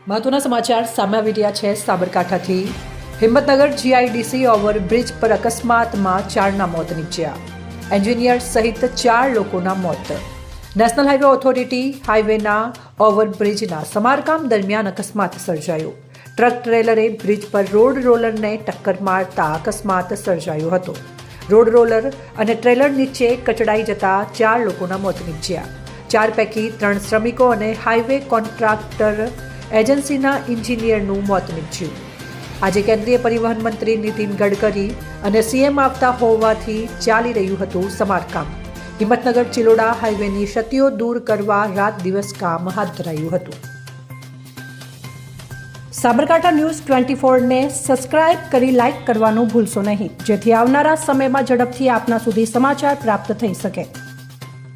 મહત્વના સમાચાર સામે આવી રહ્યા છે સાબરકાંઠાથી। હિંમતનગર જીઆઈડીસી ઓવરબ્રિજ પર અકસ્માતમાં 4ના મોત નીપજ્યા। એન્જિનિયર સહિત 4 લોકોના મોત। નેશનલ હાઈવે ઓથોરિટી હાઈવેના ઓવરબ્રિજના સમારકામ દરમિયાન અકસ્માત સર્જાયો। ટ્રક ટ્રેલરે બ્રિજ પર રોડ રોલરને ટક્કર મારતા અકસ્માત સર્જાયો હતો। રોડ રોલર અને ટ્રેલર નીચે કચડાઈ જતા 4 લોકોના મોત નીપજ્યા। 4 પૈકી 3 શ્રમિકો અને હાઈવે કોન્ટ્રાક્ટર એજન્સીના એન્જિનિયરનું મોત નીપજ્યું। આજે કેન્દ્રીય પરિવહન મંત્રી નીતિન ગડકરી અને સીએમ આવતા હોવાથી ચાલી રહ્યું હતું સમારકામ। હિંમતનગર ચિલોડા હાઈવેની ક્ષતિઓ દૂર કરવા રાત દિવસ કામ હાથ ધરાયું હતું। સાબરકાંઠા ન્યૂઝ 24ને સબસ્ક્રાઇબ કરી લાઇક કરવાનું ભૂલશો નહીં, જેથી આવનારા સમયમાં ઝડપથી આપના સુધી સમાચાર પ્રાપ્ત થઈ શકે।